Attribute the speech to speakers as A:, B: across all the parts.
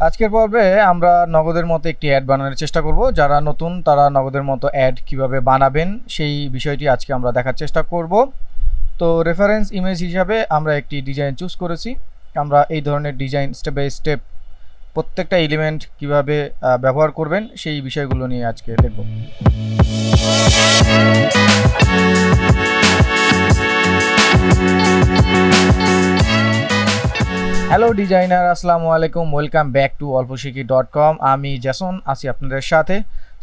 A: আজকের পর্বে আমরা নগদের মতো একটি অ্যাড বানানোর চেষ্টা করব। যারা নতুন তারা নগদের মতো অ্যাড কিভাবে বানাবেন সেই বিষয়টি আজকে আমরা দেখার চেষ্টা করব। তো রেফারেন্স ইমেজ হিসাবে আমরা একটি ডিজাইন চুজ করেছি। আমরা এই ধরনের ডিজাইন স্টেপ বাই স্টেপ প্রত্যেকটা এলিমেন্ট কিভাবে ব্যবহার করবেন সেই বিষয়গুলো নিয়ে আজকে দেখব। হ্যালো ডিজাইনার, আসসালামু আলাইকুম, ওয়েলকাম ব্যাক টু অল্পশিখি.com। আমি জেসন আছি আপনাদের সাথে।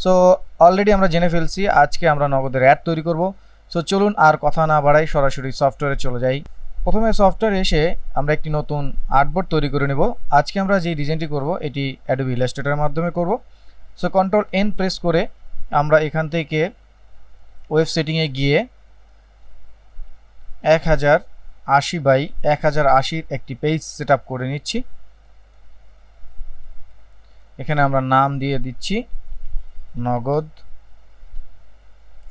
A: সো অলরেডি আমরা জেনে ফেলছি আজকে আমরা নগদের অ্যাড তৈরি করব। সো চলুন আর কথা না বাড়াই সরাসরি সফটওয়্যারে চলে যাই। প্রথমে সফটওয়্যারে এসে আমরা একটি নতুন আর্টবোর্ড তৈরি করে নেব। আজকে আমরা যে ডিজাইনটি করব এটি অ্যাডোবি ইলাস্ট্রেটরের মাধ্যমে করব। সো কন্ট্রোল এন প্রেস করে আমরা এখান থেকে ওয়েব সেটিংয়ে গিয়ে 1080 বাই 1080 একটি পেজ সেট আপ করে নিচ্ছি। এখানে আমরা নাম দিয়ে দিচ্ছি নগদ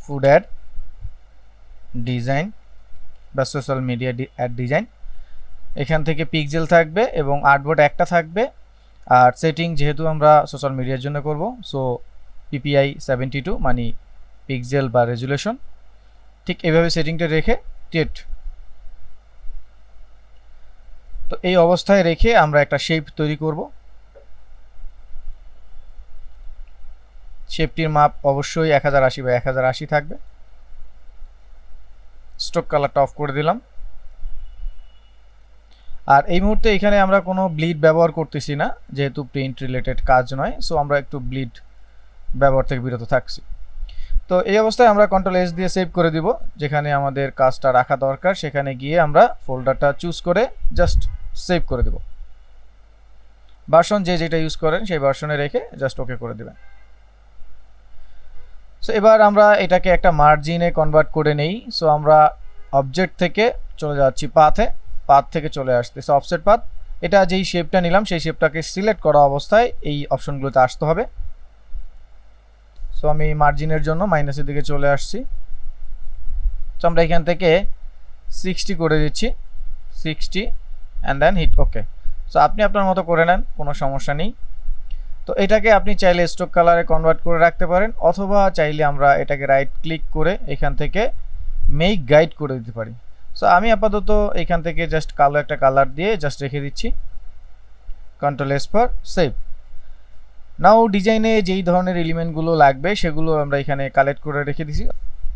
A: ফুড অ্যাড ডিজাইন বা সোশ্যাল মিডিয়া অ্যাড ডিজাইন। এখান থেকে পিক্সেল থাকবে এবং আর্টবোর্ড একটা থাকবে। আর সেটিং যেহেতু আমরা সোশ্যাল মিডিয়ার জন্য করব, সো পিপিআই 72 মানে পিক্সেল বা রেজুলেশন। ঠিক এইভাবে সেটিংটা রেখে ক্রিয়েট। তো এই অবস্থায় রেখে আমরা একটা শেপ তৈরি করব। শেপটির মাপ অবশ্যই 1080 বাই 1080 থাকবে। স্ট্রোক কালারটা অফ করে দিলাম। আর এই মুহূর্তে এখানে আমরা কোনো ব্লিড ব্যবহার করতেছি না, যেহেতু প্রিন্ট রিলেটেড কাজ নয়। সো আমরা একটু ব্লিড ব্যবহার থেকে বিরত থাকছি। তো এই অবস্থায় আমরা কন্ট্রোল এস দিয়ে সেভ করে দিব। যেখানে আমাদের কাজটা রাখা দরকার সেখানে গিয়ে আমরা ফোল্ডারটা চুজ করে জাস্ট সেভ করে দেব। ভার্সন যেটা ইউজ করেন সেই ভার্সনে রেখে জাস্ট ওকে করে দেবেন। সো এবার আমরা এটাকে একটা মার্জিনে কনভার্ট করে নেই। সো আমরা অবজেক্ট থেকে চলে যাচ্ছি পাথ থেকে চলে আসতেছে অফসেট পাথ। এটা যেই শেপটা নিলাম সেই শেপটাকে সিলেক্ট করা অবস্থায় এই অপশনগুলোতে আসতে হবে। সো আমি মার্জিনের জন্য মাইনাসের দিকে চলে আসছি। সো আমরা এখান থেকে 60 করে দিচ্ছি, 60 and then hit okay. So আপনি আপনার মতো করে নেন, কোনো সমস্যা নেই। তো এটাকে আপনি চাইলে স্ট্রোক কালারে কনভার্ট করে রাখতে পারেন, অথবা চাইলে আমরা এটাকে রাইট ক্লিক করে এখান থেকে মেক গাইড করে দিতে পারি। সো আমি আপাতত এখান থেকে জাস্ট কালো একটা কালার দিয়ে জাস্ট রেখে দিচ্ছি। Control S for save. Now ডিজাইনে যেই ধরনের এলিমেন্টগুলো লাগবে সেগুলো আমরা এখানে কালেক্ট করে রেখে দিছি।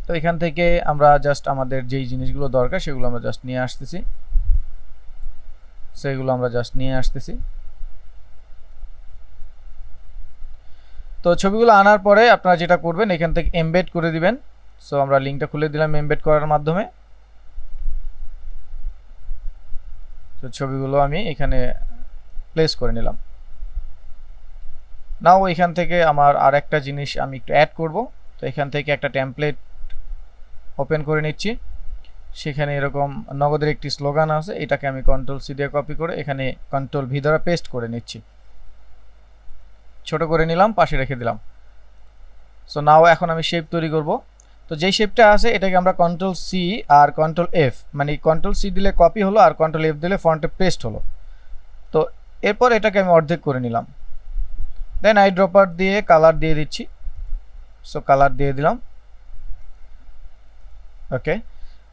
A: তো এখান থেকে আমরা জাস্ট আমাদের যেই জিনিসগুলো দরকার সেগুলো আমরা জাস্ট নিয়ে আসতেছি। সেগুলো আমরা জাস্ট নিয়ে আসতেছি। তো ছবিগুলো আনার পরে আপনারা যেটা করবেন এখান থেকে এমবেড করে দিবেন। সো আমরা লিঙ্কটা খুলে দিলাম এমবেড করার মাধ্যমে। তো ছবিগুলো আমি এখানে প্লেস করে নিলাম। নাও এখান থেকে আমার আর একটা জিনিস আমি একটু অ্যাড করব। তো এখান থেকে একটা টেমপ্লেট ওপেন করে নিচ্ছি। সেখানে এরকম নগদের একটি স্লোগান আছে, এটাকে আমি কন্ট্রোল সি দিয়ে কপি করে এখানে কন্ট্রোল ভি দ্বারা পেস্ট করে নিচ্ছি। ছোট করে নিলাম, পাশে রেখে দিলাম। সো নাও এখন আমি শেপ তৈরি করব। তো যেই শেপটা আছে এটাকে আমরা কন্ট্রোল সি আর কন্ট্রোল এফ, মানে কন্ট্রোল সি দিলে কপি হলো আর কন্ট্রোল এফ দিলে ফন্টে পেস্ট হলো। তো এরপর এটাকে আমি অর্ধেক করে নিলাম। দেন আই ড্রপার দিয়ে কালার দিয়ে দিচ্ছি। সো কালার দিয়ে দিলাম। ওকে,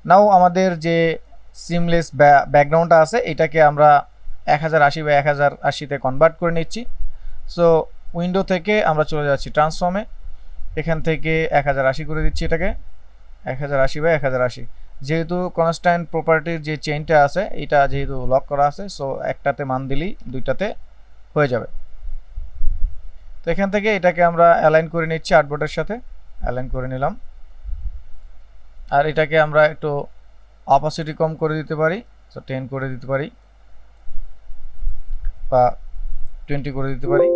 A: নাও আমাদের যে সিমলেস ব্যাকগ্রাউন্ডটা আছে এটাকে আমরা 1080 বাই 1080-তে কনভার্ট করে নিচ্ছি। সো উইন্ডো থেকে আমরা চলে যাচ্ছি ট্রান্সফর্মে। এখান থেকে 1080 করে দিচ্ছি এটাকে 1080 বাই 1080। যেহেতু কনস্ট্যান্ট প্রপার্টির যে চেইনটা আছে এটা যেহেতু লক করা আছে, সো একটাতে মান দিলেই দুইটাতে হয়ে যাবে। তো এখান থেকে এটাকে আমরা অ্যালাইন করে নিচ্ছি আর্টবোর্ডের সাথে। অ্যালাইন করে নিলাম। আর এটাকে আমরা একটু অপাসিটি কম করে দিতে পারি। সো 10 করে দিতে পারি বা 20 করে দিতে পারি,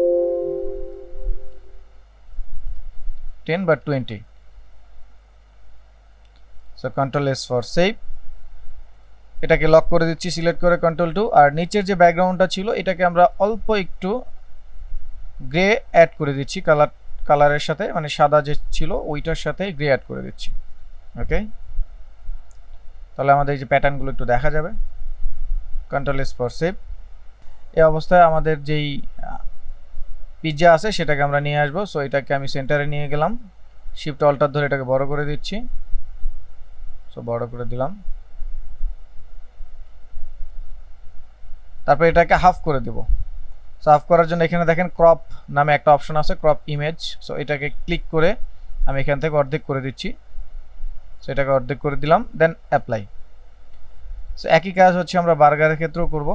A: 10 বা 20। So control S for save. এটাকে লক করে দিচ্ছি সিলেক্ট করে কন্ট্রোল 2। আর নিচের যে ব্যাকগ্রাউন্ডটা ছিল এটাকে আমরা অল্প একটু গ্রে অ্যাড করে দিচ্ছি কালারের সাথে, মানে সাদা যে ছিল ওইটার সাথে গ্রে অ্যাড করে দিচ্ছি। ওকে, তাহলে আমাদের এই যে প্যাটার্নগুলো একটু দেখা যাবে। Control S for save. এই অবস্থায় আমাদের যেই পিৎজা আছে সেটাকে আমরা নিয়ে আসবো। সো এটাকে আমি সেন্টারে নিয়ে গেলাম, শিফট অল্টার ধরে এটাকে বড় করে দিচ্ছি। সো বড় করে দিলাম, তারপর এটাকে হাফ করে দেব। সো হাফ করার জন্য এখানে দেখেন ক্রপ নামে একটা অপশন আছে, ক্রপ ইমেজ। সো এটাকে ক্লিক করে আমি এখান থেকে অর্ধেক করে দিচ্ছি। সো এটাকে অর্ধেক করে দিলাম, দেন অ্যাপ্লাই। সো একই কাজ হচ্ছে আমরা বার্গারের ক্ষেত্রেও করব।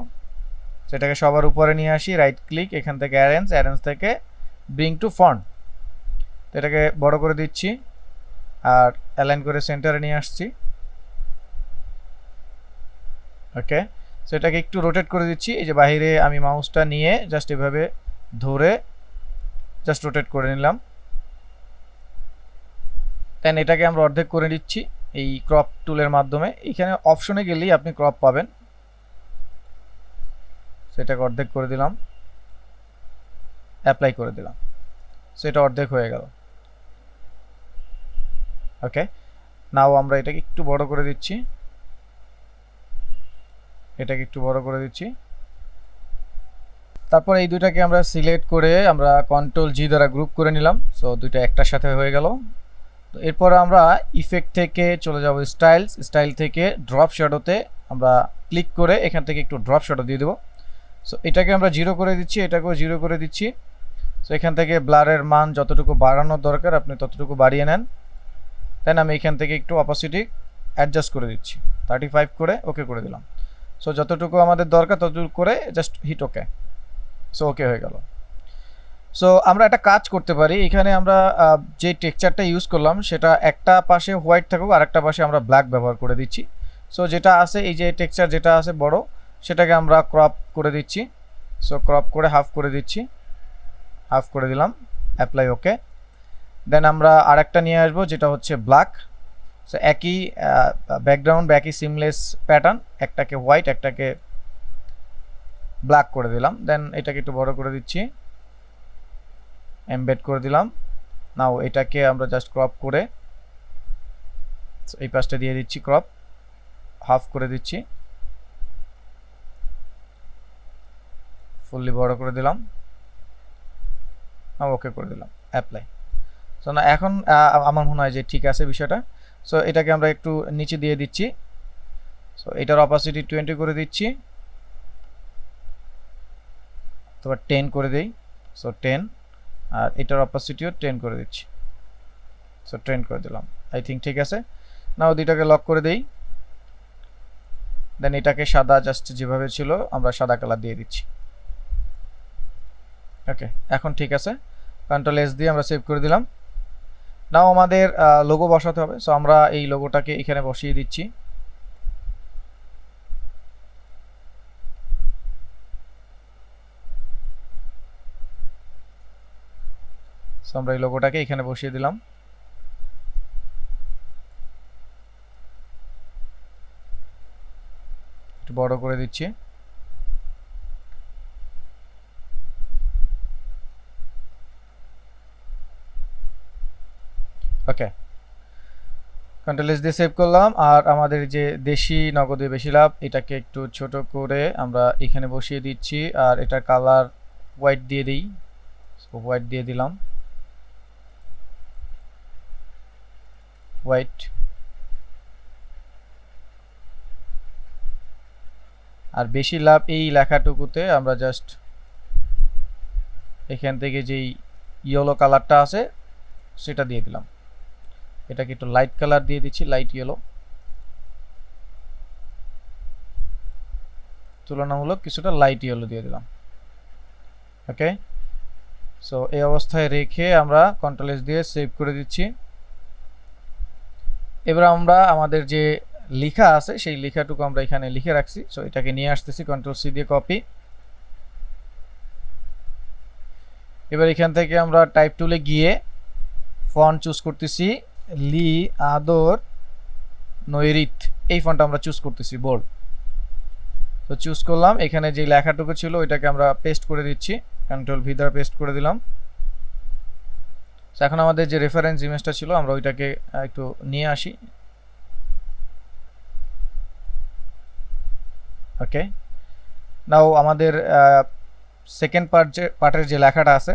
A: সেটাকে সবার উপরে নিয়ে আসি, রাইট ক্লিক, এখান থেকে অ্যারেঞ্জ থেকে ব্রিং টু ফন্ট, এটাকে বড় করে দিচ্ছি আর অ্যালাইন করে সেন্টারে নিয়ে আসছি। ওকে, সো এটাকে একটু রোটেট করে দিচ্ছি। এই যে বাইরে আমি মাউসটা নিয়ে জাস্ট এভাবে ধরে জাস্ট রোটেট করে নিলাম, দেন এটাকে আমরা অর্ধেক করে দিচ্ছি এই ক্রপ টুলের মাধ্যমে। এখানে অপশনে গেলেই আপনি ক্রপ পাবেন। সেটাকে অর্ধেক করে দিলাম, অ্যাপ্লাই করে দিলাম, সেটা অর্ধেক হয়ে গেল। ওকে, নাও আমরা এটাকে একটু বড় করে দিচ্ছি, এটাকে একটু বড় করে দিচ্ছি। তারপর এই দুইটাকে আমরা সিলেক্ট করে আমরা কন্ট্রোল জি দ্বারা গ্রুপ করে নিলাম। সো দুইটা একটার সাথে হয়ে গেল। তো এরপর আমরা ইফেক্ট থেকে চলে যাব স্টাইল থেকে ড্রপ শ্যাডোতে আমরা ক্লিক করে এখান থেকে একটু ড্রপ শ্যাডো দিয়ে দেবো। সো এটাকে আমরা 0 করে দিচ্ছি, এটাকেও 0 করে দিচ্ছি। সো এখান থেকে ব্লারের মান যতটুকু বাড়ানোর দরকার আপনি ততটুকু বাড়িয়ে নেন। দেন আমি এখান থেকে একটু অপাসিটি অ্যাডজাস্ট করে দিচ্ছি, 35 করে ওকে করে দিলাম। সো যতটুকু আমাদের দরকার ততটুকু করে just hit okay. So okay হয়ে গেল। সো আমরা একটা কাজ করতে পারি, এখানে আমরা যে টেক্সচারটা ইউজ করলাম সেটা একটা পাশে হোয়াইট থাকুক আর একটা পাশে আমরা ব্ল্যাক ব্যবহার করে দিচ্ছি। সো যেটা আছে এই যে টেক্সচার যেটা আছে বড় সেটাকে আমরা ক্রপ করে দিচ্ছি। সো ক্রপ করে হাফ করে দিচ্ছি, হাফ করে দিলাম, অ্যাপ্লাই ওকে। দেন আমরা আরেকটা নিয়ে আসবো যেটা হচ্ছে ব্ল্যাক। সো একই ব্যাকগ্রাউন্ড একই সিমলেস প্যাটার্ন, একটাকে হোয়াইট একটাকে ব্ল্যাক করে দিলাম। দেন এটাকে একটু বড় করে দিচ্ছি, এমবেড করে দিলাম। নাও এটাকে আমরা জাস্ট ক্রপ করে এই পাশটা দিয়ে দিচ্ছি, ক্রপ হাফ করে দিচ্ছি, ফুললি বড় করে দিলাম, নাও ওকে করে দিলাম, অ্যাপ্লাই। সো না এখন আমার মনে হয় যে ঠিক আছে বিষয়টা। সো এটাকে আমরা একটু নিচে দিয়ে দিচ্ছি। সো এটার অপাসিটি 20 করে দিচ্ছি, তারপর 10 করে দেই। সো 10, আর এটার অপাসিটিও 10 করে দিচ্ছি। সো 10 করে দিলাম, আই থিঙ্ক ঠিক আছে। নাও দুইটাকে লক করে দেই। দেন এটাকে সাদা জাস্ট যেভাবে ছিল আমরা সাদা কালার দিয়ে দিচ্ছি। ওকে, এখন ঠিক আছে। কন্ট্রোল এস দিয়ে আমরা সেভ করে দিলাম। নাও আমাদের লোগো বসাতে হবে। সো আমরা এই লোগোটাকে এখানে বসিয়ে দিচ্ছি। সো আমরা এই লোগোটাকে এখানে বসিয়ে দিলাম। একটু বড় করে দিচ্ছি। ওকে, কন্ট্রোল এস দিয়ে সেভ করলাম। আর আমাদের যে দেশি নগদে বেশি লাভ এটাকে একটু ছোট করে আমরা এখানে বসিয়ে দিচ্ছি। আর এটার কালার হোয়াইট দিয়ে দিই। হোয়াইট দিয়ে দিলাম, হোয়াইট। আর বেশি লাভ এই লেখাটুকুতে আমরা জাস্ট এখান থেকে যেই ইয়েলো কালারটা আছে সেটা দিয়ে দিলাম। এটাকে একটু লাইট কালার দিয়ে দিচ্ছি, লাইট ইয়েলো, তুলনামূলক কিছুটা লাইট ইয়েলো দিয়ে দিলাম। ওকে, সো এই অবস্থায় রেখে আমরা কন্ট্রোল এস দিয়ে সেভ করে দিচ্ছি। এবার আমরা আমাদের যে লেখা আছে সেই লেখাটুকু আমরা এখানে লিখে রাখছি। সো এটাকে নিয়ে আসতেছি, কন্ট্রোল সি দিয়ে কপি। এবার এখান থেকে আমরা টাইপ টুলে গিয়ে ফন্ট চুজ করতেছি, লি আদর নৈরিত, এই ফন্টটা আমরা চুজ করতেছি, বোল্ড। তো চুজ করলাম, এখানে যে লেখাটুকু ছিল ওইটাকে আমরা পেস্ট করে দিচ্ছি, কন্ট্রোল ভি দ্বারা পেস্ট করে দিলাম। এখন আমাদের যে রেফারেন্স ইমেজটা ছিল আমরা ওইটাকে একটু নিয়ে আসি। ওকে, নাও আমাদের সেকেন্ড পার্টের যে লেখাটা আছে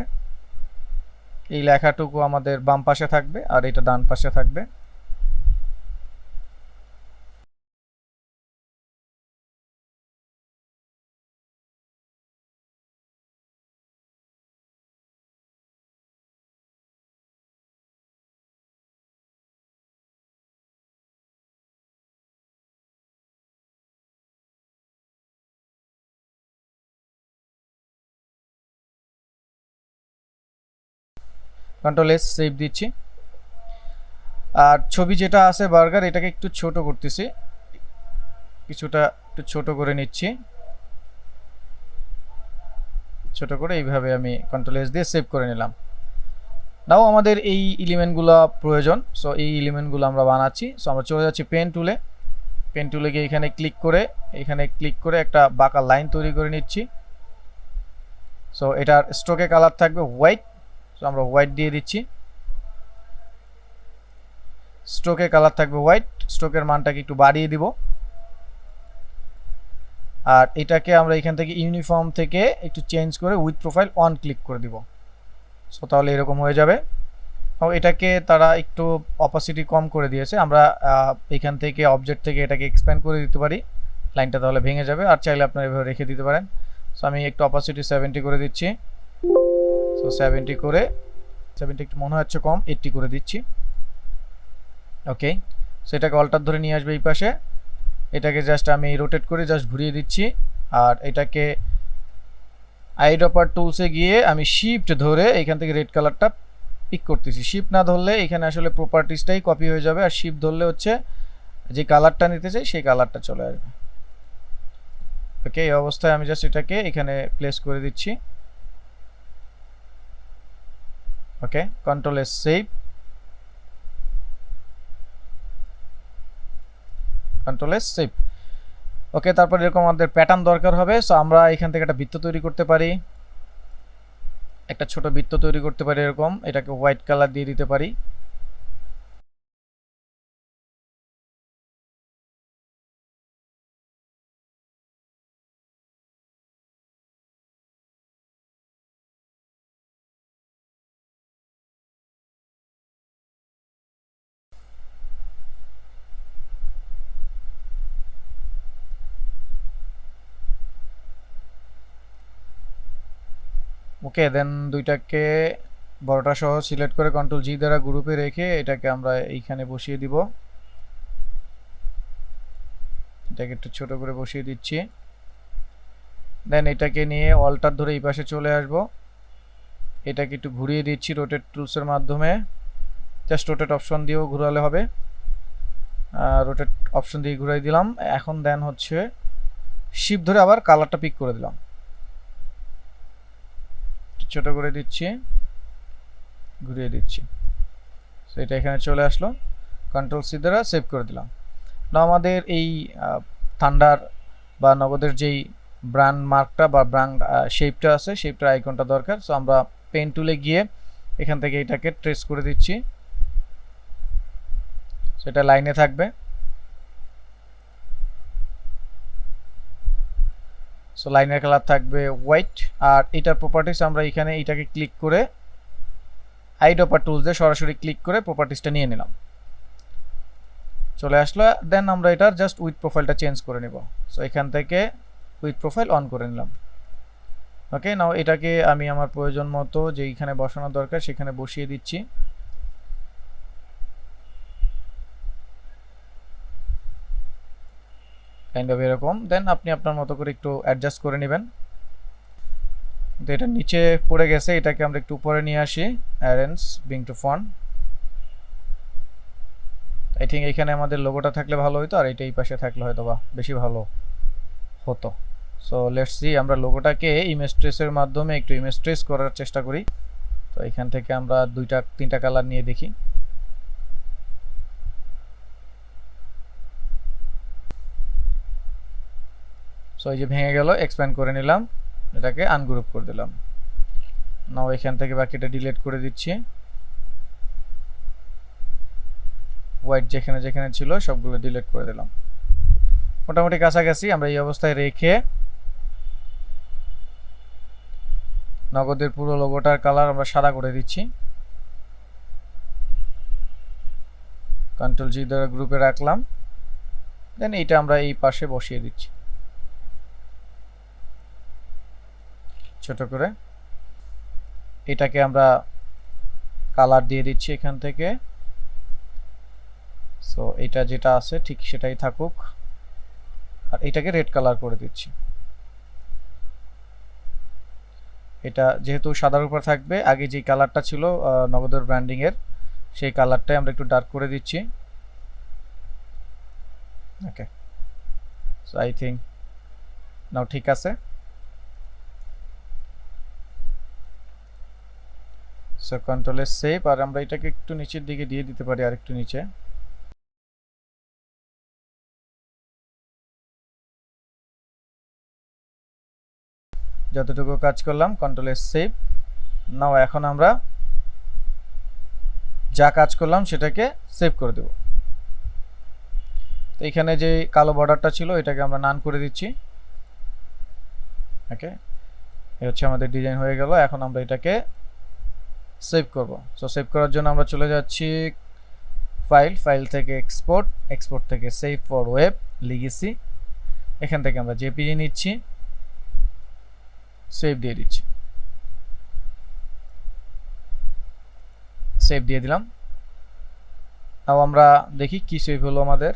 A: এই লেখাটুকু আমাদের বাম পাশে থাকবে আর এটা ডান পাশে থাকবে। কন্ট্রোল এস সেভ দিচ্ছি। আর ছবি যেটা আছে বার্গার, এটাকে একটু ছোট করতেছি, কিছুটা একটু ছোট করে নিচ্ছি, ছোট করে এইভাবে আমি কন্ট্রোল এস দিয়ে সেভ করে নিলাম। নাও আমাদের এই এলিমেন্টগুলো প্রয়োজন, সো এই এলিমেন্টগুলো আমরা বানাচ্ছি। সো আমরা চলে যাচ্ছি পেন টুলে, পেন টুলে গিয়ে এখানে ক্লিক করে একটা বাঁকা লাইন তৈরি করে নিচ্ছি। সো এটার স্ট্রোকে কালার থাকবে হোয়াইট, সো আমরা হোয়াইট দিয়ে দিচ্ছি। স্ট্রোকে কালার থাকবে হোয়াইট, স্ট্রোকের মানটাকে একটু বাড়িয়ে দিব। আর এটাকে আমরা এখান থেকে ইউনিফর্ম থেকে একটু চেঞ্জ করে উইথ প্রোফাইল অন ক্লিক করে দিব। সো তাহলে এরকম হয়ে যাবে। এটাকে তারা একটু অপাসিটি কম করে দিয়েছে, আমরা এখান থেকে অবজেক্ট থেকে এটাকে এক্সপ্যান্ড করে দিতে পারি, লাইনটা তাহলে ভেঙে যাবে। আর চাইলে আপনারা এভাবে রেখে দিতে পারেন। সো আমি একটু অপাসিটি 70 করে দিচ্ছি। সো 70 করে, 70 একটু মনে হচ্ছে কম, 80 করে দিচ্ছি। ওকে, সো এটাকে অল্টার ধরে নিয়ে আসবে এই পাশে, এটাকে জাস্ট আমি রোটেট করে জাস্ট ঘুরিয়ে দিচ্ছি। আর এটাকে আইড্রপার টুলসে গিয়ে আমি শিফট ধরে এখান থেকে রেড কালারটা পিক করতেছি। শিফট না ধরলে এখানে আসলে প্রপার্টিসটাই কপি হয়ে যাবে, আর শিফট ধরলে হচ্ছে যে কালারটা নিতে চাই সেই কালারটা চলে আসবে। ওকে, এই অবস্থায় আমি জাস্ট এটাকে এখানে প্লেস করে দিচ্ছি। Okay, control S save, control S save. Okay, তারপর এরকম আমাদের প্যাটার্ন দরকার হবে। সো আমরা এখান থেকে একটা বৃত্ত তৈরি করতে পারি, একটা ছোট বৃত্ত তৈরি করতে পারি এরকম, এটাকে হোয়াইট কালার দিয়ে দিতে পারি। ওকে, দেন দুইটাকে বড়টা সহ সিলেক্ট করে কন্ট্রোল জি দ্বারা গ্রুপে রেখে এটাকে আমরা এইখানে বসিয়ে দিব। এটাকে একটু ছোট করে বসিয়ে দিচ্ছি। দেন এটাকে নিয়ে অল্টার ধরে এই পাশে চলে আসব, এটাকে একটু ঘুরিয়ে দিচ্ছি রোটেট টুলসের মাধ্যমে, জাস্ট রোটেট অপশন দিয়েও ঘুরালে হবে। রোটেট অপশন দিয়ে ঘুরাই দিলাম। এখন দেন হচ্ছে শিফট ধরে আবার কালারটা পিক করে দিলাম, ছোট করে দিচ্ছি, ঘুরিয়ে দিচ্ছি। সো এটা এখানে চলে আসলো, কন্ট্রোল সি দ্বারা সেভ করে দিলাম। না আমাদের এই থান্ডার বা নগদের যেই ব্র্যান্ড মার্কটা বা ব্র্যান্ড শেপটা আছে, শেপটার আইকনটা দরকার। সো আমরা পেন টুলে গিয়ে এখান থেকে এটাকে ট্রেস করে দিচ্ছি, সেটা লাইনে থাকবে। সো লাইনের কালার থাকবে হোয়াইট। আর এটার প্রপার্টিস আমরা এখানে এটাকে ক্লিক করে আইড্রপার টুলস দিয়ে সরাসরি ক্লিক করে প্রপার্টিসটা নিয়ে নিলাম, চলে আসলো। দেন আমরা এটার জাস্ট উইথ প্রোফাইলটা চেঞ্জ করে নেব। সো এখান থেকে উইথ প্রোফাইল অন করে নিলাম। ওকে, নাও এটাকে আমি আমার প্রয়োজন মতো যেইখানে বসানো দরকার সেখানে বসিয়ে দিচ্ছি। কাইন্ড অফ এরকম। দেন আপনি আপনার মতো করে একটু অ্যাডজাস্ট করে নেবেন। তো এটা নিচে পড়ে গেছে, এটাকে আমরা একটু উপরে নিয়ে আসি, arrange bring to font. I think এখানে আমাদের লোগোটা থাকলে ভালো হতো, আর এটা এই পাশে থাকলে হয়তো বা বেশি ভালো হতো। সো লেটস সি, আমরা লোগোটাকে ইমেজ ট্রেসের মাধ্যমে একটু ইমেজ ট্রেস করার চেষ্টা করি। তো এখান থেকে আমরা দুইটা তিনটা কালার নিয়ে দেখি। সো এই যে ভেঙে গেল, এক্সপ্যান্ড করে নিলাম, এটাকে আনগ্রুপ করে দিলাম। নাও এখান থেকে বাকিটা ডিলিট করে দিচ্ছি, হোয়াইট যেখানে যেখানে ছিল সবগুলো ডিলিট করে দিলাম। মোটামুটি কাছাকাছি। আমরা এই অবস্থায় রেখে নগদের পুরো লোগোটার কালার আমরা সাদা করে দিচ্ছি। কন্ট্রোল জি দ্বারা গ্রুপে রাখলাম, দেন এইটা আমরা এই পাশে বসিয়ে দিচ্ছি ছোট করে। এটাকে আমরা কালার দিয়ে দিচ্ছি এখান থেকে। সো এটা যেটা আছে ঠিক সেটাই থাকুক, আর এটাকে রেড কালার করে দিচ্ছি। এটা যেহেতু সাদার উপর থাকবে, আগে যে কালারটা ছিল নগদের ব্র্যান্ডিং এর সেই কালারটাই আমরা একটু ডার্ক করে দিচ্ছি। ওকে, সো আই থিঙ্ক নাও ঠিক আছে। সো কন্ট্রোল এস সেভ, আর আমরা এটাকে একটু নিচের দিকে দিয়ে দিতে পারি, আর একটু নিচে। যতটুকু কাজ করলাম কন্ট্রোল এস সেভ। নাও এখন আমরা যা কাজ করলাম সেটাকে সেভ করে দেব। তো এখানে যে কালো বর্ডারটা ছিল এটাকে আমরা নান করে দিচ্ছি। ওকে, এই হচ্ছে আমাদের ডিজাইন হয়ে গেল। এখন আমরা এটাকে সেভ করব। সো সেভ করার জন্য আমরা চলে যাচ্ছি ফাইল থেকে এক্সপোর্ট থেকে সেভ ফর ওয়েব লিগেসি। এখান থেকে আমরা জেপিজি নিচ্ছি, সেভ দিয়ে দিচ্ছি, সেভ দিয়ে দিলাম। নাও আমরা দেখি কি সেভ হলো আমাদের।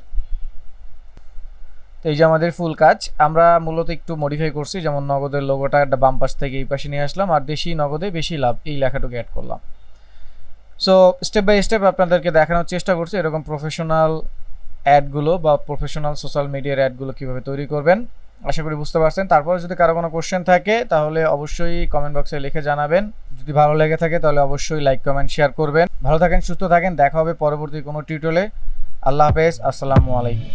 A: তো এই যে আমাদের ফুল কাজ। আমরা মূলত একটু মডিফাই করছি, যেমন নগদের লোগোটা একটা বাম পাশ থেকে এই পাশে নিয়ে আসলাম, আর দেশি নগদে বেশি লাভ এই লেখাটুকু অ্যাড করলাম। সো স্টেপ বাই স্টেপ আপনাদেরকে দেখানোর চেষ্টা করছি এরকম প্রফেশনাল অ্যাডগুলো বা প্রফেশনাল সোশ্যাল মিডিয়ার অ্যাডগুলো কীভাবে তৈরি করবেন। আশা করি বুঝতে পারছেন। তারপরে যদি কারো কোনো কোশ্চেন থাকে তাহলে অবশ্যই কমেন্ট বক্সে লিখে জানাবেন। যদি ভালো লেগে থাকে তাহলে অবশ্যই লাইক কমেন্ট শেয়ার করবেন। ভালো থাকেন, সুস্থ থাকেন, দেখা হবে পরবর্তী কোনো টিউটোরিয়ালে। আল্লাহ হাফেজ, আসসালামু আলাইকুম।